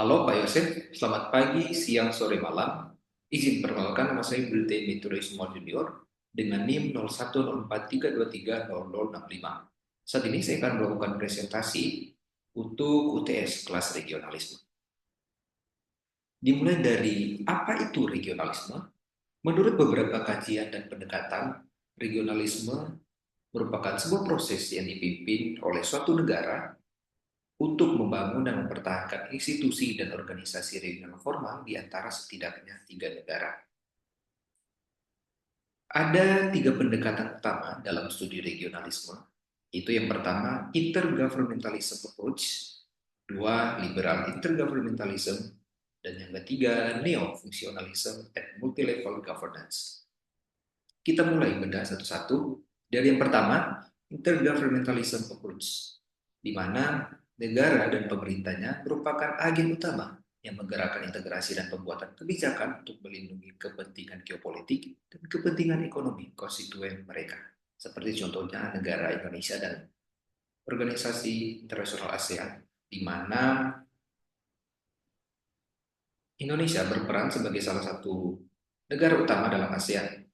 Halo Pak Yosef, selamat pagi, siang, sore, malam. Izin perkenalkan nama saya Brite Mitro Ismol Junior dengan NIM 010432300065. Saat ini saya akan melakukan presentasi untuk UTS kelas regionalisme. Dimulai dari apa itu regionalisme? Menurut beberapa kajian dan pendekatan, regionalisme merupakan sebuah proses yang dipimpin oleh suatu negara untuk membangun dan mempertahankan institusi dan organisasi regional formal di antara setidaknya tiga negara. Ada tiga pendekatan utama dalam studi regionalisme. Itu yang pertama, intergovernmentalism approach, dua, liberal intergovernmentalism, dan yang ketiga, neo-functionalism and multi-level governance. Kita mulai bedah satu-satu. Dari yang pertama, intergovernmentalism approach, di mana negara dan pemerintahnya merupakan agen utama yang menggerakkan integrasi dan pembuatan kebijakan untuk melindungi kepentingan geopolitik dan kepentingan ekonomi konstituen mereka. Seperti contohnya negara Indonesia dan organisasi internasional ASEAN, di mana Indonesia berperan sebagai salah satu negara utama dalam ASEAN,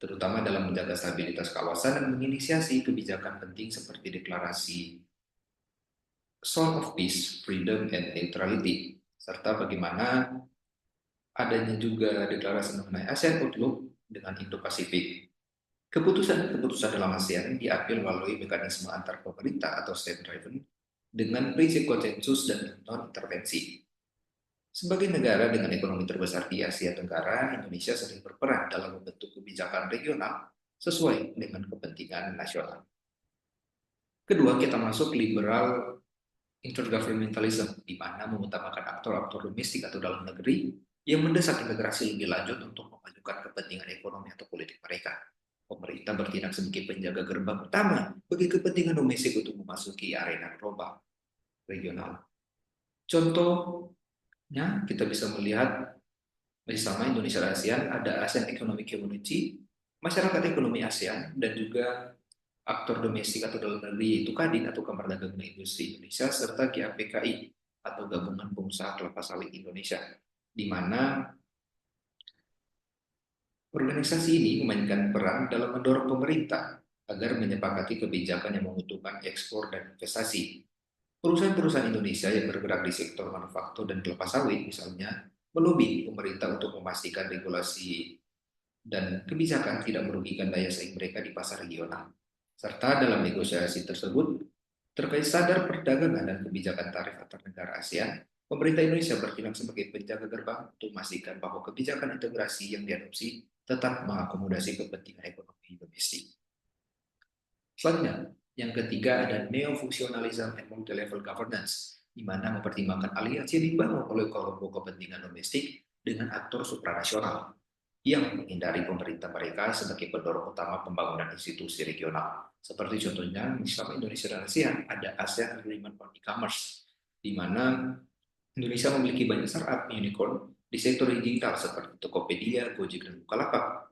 terutama dalam menjaga stabilitas kawasan dan menginisiasi kebijakan penting seperti deklarasi Zone of Peace, Freedom, and Neutrality, serta bagaimana adanya juga deklarasi mengenai ASEAN Outlook dengan Indo-Pasifik. Keputusan-keputusan dalam ASEAN diambil melalui mekanisme antar pemerintah atau state-driven dengan prinsip konsensus dan non-intervensi. Sebagai negara dengan ekonomi terbesar di Asia Tenggara, Indonesia sering berperan dalam membentuk kebijakan regional sesuai dengan kepentingan nasional. Kedua, kita masuk liberal intergovernmentalism, di mana mengutamakan aktor-aktor domestik atau dalam negeri yang mendesak integrasi lebih lanjut untuk memajukan kepentingan ekonomi atau politik mereka. Pemerintah bertindak sebagai penjaga gerbang utama bagi kepentingan domestik untuk memasuki arena global regional. Contohnya, kita bisa melihat bersama Indonesia dan ASEAN, ada ASEAN Economic Community, masyarakat ekonomi ASEAN, dan juga aktor domestik atau dalam negeri yaitu Kadin atau Kamar Dagang dan Industri Indonesia serta GAPKI atau Gabungan Pengusaha Kelapa Sawit Indonesia, di mana organisasi ini memainkan peran dalam mendorong pemerintah agar menyepakati kebijakan yang menguntungkan ekspor dan investasi. Perusahaan-perusahaan Indonesia yang bergerak di sektor manufaktur dan kelapa sawit misalnya melobi pemerintah untuk memastikan regulasi dan kebijakan tidak merugikan daya saing mereka di pasar regional. Serta dalam negosiasi tersebut, terkait standar perdagangan dan kebijakan tarif antar negara ASEAN, pemerintah Indonesia bertindak sebagai penjaga gerbang untuk memastikan bahwa kebijakan integrasi yang diadopsi tetap mengakomodasi kepentingan ekonomi domestik. Selanjutnya, yang ketiga ada neo-functionalism and multi-level governance, di mana mempertimbangkan aliansi yang dibangun oleh kelompok kepentingan domestik dengan aktor supranasional yang menghindari pemerintah mereka sebagai pendorong utama pembangunan institusi regional. Seperti contohnya, misalnya Indonesia dan ASEAN, ada ASEAN Agreement on E-Commerce, di mana Indonesia memiliki banyak startup unicorn di sektor digital seperti Tokopedia, Gojek, dan Bukalapak.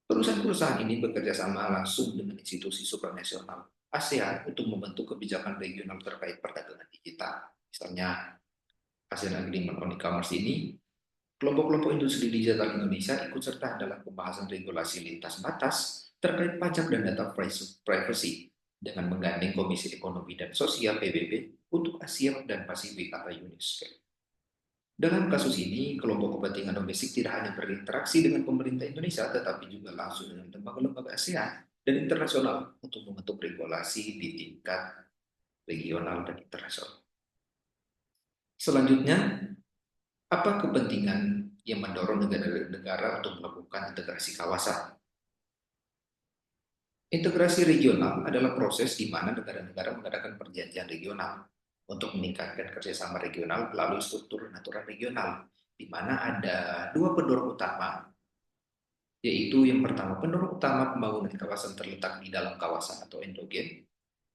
Perusahaan-perusahaan ini bekerja sama langsung dengan institusi supranasional ASEAN untuk membentuk kebijakan regional terkait perdagangan digital. Misalnya, ASEAN Agreement on E-Commerce ini, kelompok-kelompok industri digital Indonesia ikut serta dalam pembahasan regulasi lintas batas terkait pajak dan data privacy dengan menggandeng Komisi Ekonomi dan Sosial PBB untuk Asia dan Pasifik atau UNESCO. Dalam kasus ini, kelompok kepentingan domestik tidak hanya berinteraksi dengan pemerintah Indonesia, tetapi juga langsung dengan lembaga-lembaga ASEAN dan internasional untuk membentuk regulasi di tingkat regional dan internasional. Selanjutnya, apa kepentingan yang mendorong negara-negara untuk melakukan integrasi kawasan? Integrasi regional adalah proses di mana negara-negara mengadakan perjanjian regional untuk meningkatkan kerjasama regional melalui struktur dan aturan regional, di mana ada dua pendorong utama, yaitu yang pertama pendorong utama pembangunan kawasan terletak di dalam kawasan atau endogen,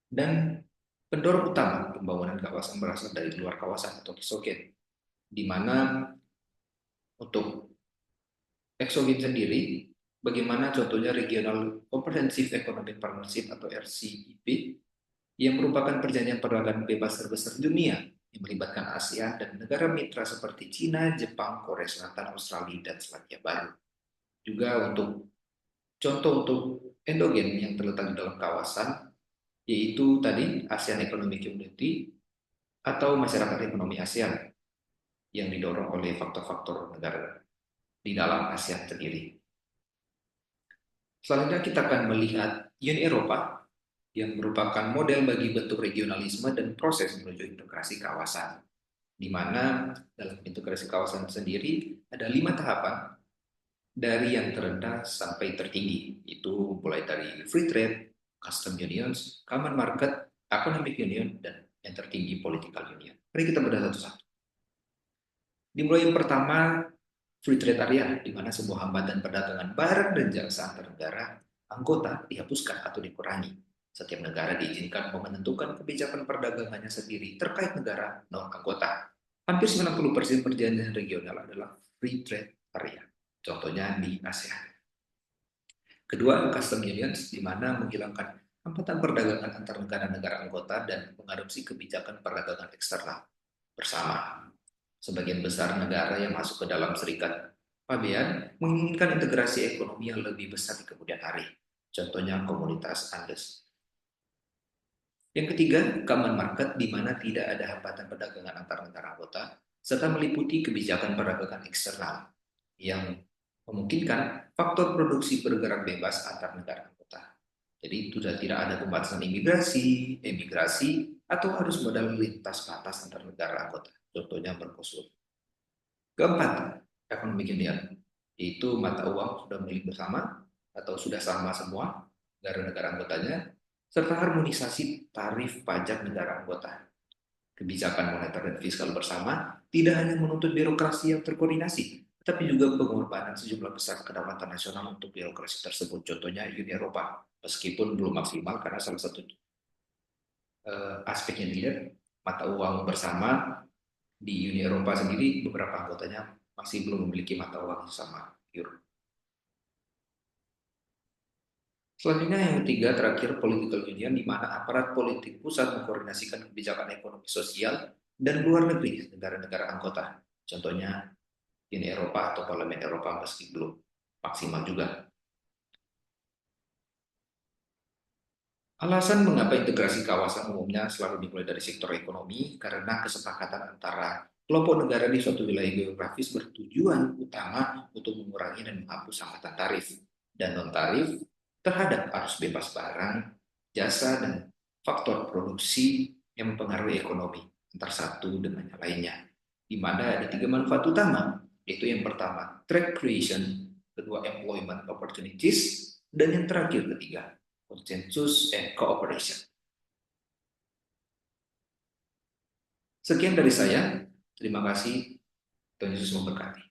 dan pendorong utama pembangunan kawasan berasal dari luar kawasan atau exogen, di mana untuk exogen sendiri, bagaimana contohnya Regional Comprehensive Economic Partnership atau RCEP, yang merupakan perjanjian perdagangan bebas terbesar dunia yang melibatkan ASEAN dan negara mitra seperti Cina, Jepang, Korea Selatan, Australia, dan Selandia Baru. Juga untuk contoh untuk endogen yang terletak di dalam kawasan, yaitu tadi ASEAN Economic Community atau masyarakat ekonomi ASEAN yang didorong oleh faktor-faktor negara di dalam ASEAN sendiri. Selanjutnya kita akan melihat Uni Eropa yang merupakan model bagi bentuk regionalisme dan proses menuju integrasi kawasan, di mana dalam integrasi kawasan sendiri ada 5 tahapan dari yang terendah sampai tertinggi. Itu mulai dari free trade, custom unions, common market, economic union, dan yang tertinggi political union. Mari kita bedah satu-satu. Dimulai yang pertama, free trade area, di mana sebuah hambatan perdagangan barang dan jasa antar negara anggota dihapuskan atau dikurangi. Setiap negara diizinkan menentukan kebijakan perdagangannya sendiri terkait negara non-anggota. Hampir 90% perjanjian regional adalah free trade area. Contohnya di ASEAN. Kedua, custom unions, di mana menghilangkan hambatan perdagangan antar negara-negara anggota dan mengadopsi kebijakan perdagangan eksternal bersama. Sebagian besar negara yang masuk ke dalam serikat pabean menginginkan integrasi ekonomi yang lebih besar di kemudian hari. Contohnya komunitas Andes. Yang ketiga, common market, di mana tidak ada hambatan perdagangan antar negara anggota, serta meliputi kebijakan perdagangan eksternal yang memungkinkan faktor produksi bergerak bebas antar negara anggota. Jadi sudah tidak ada pembatasan imigrasi, emigrasi, atau harus modal lintas batas antar negara anggota. Contohnya Mercosur. Keempat, ekonomi union, yaitu mata uang sudah milik bersama atau sudah sama semua negara-negara anggotanya, serta harmonisasi tarif pajak negara anggota. Kebijakan moneter dan fiskal bersama tidak hanya menuntut birokrasi yang terkoordinasi, tapi juga pengorbanan sejumlah besar kedaulatan nasional untuk birokrasi tersebut. Contohnya Uni Eropa, meskipun belum maksimal karena salah satu aspek yang dilihat mata uang bersama di Uni Eropa sendiri beberapa anggotanya masih belum memiliki mata uang sama euro. Selanjutnya yang ketiga terakhir political union, di mana aparat politik pusat mengkoordinasikan kebijakan ekonomi sosial dan luar negeri negara-negara anggota. Contohnya Uni Eropa atau Parlemen Eropa meski belum maksimal juga. Alasan mengapa integrasi kawasan umumnya selalu dimulai dari sektor ekonomi karena kesepakatan antara kelompok negara di suatu wilayah geografis bertujuan utama untuk mengurangi dan menghapus hambatan tarif dan non-tarif terhadap arus bebas barang, jasa, dan faktor produksi yang mempengaruhi ekonomi antara satu dengan yang lainnya. Di mana ada 3 manfaat utama, yaitu yang pertama, trade creation, kedua, employment opportunities, dan yang terakhir ketiga, consensus and cooperation. Sekian dari saya. Terima kasih. Tuhan Yesus memberkati.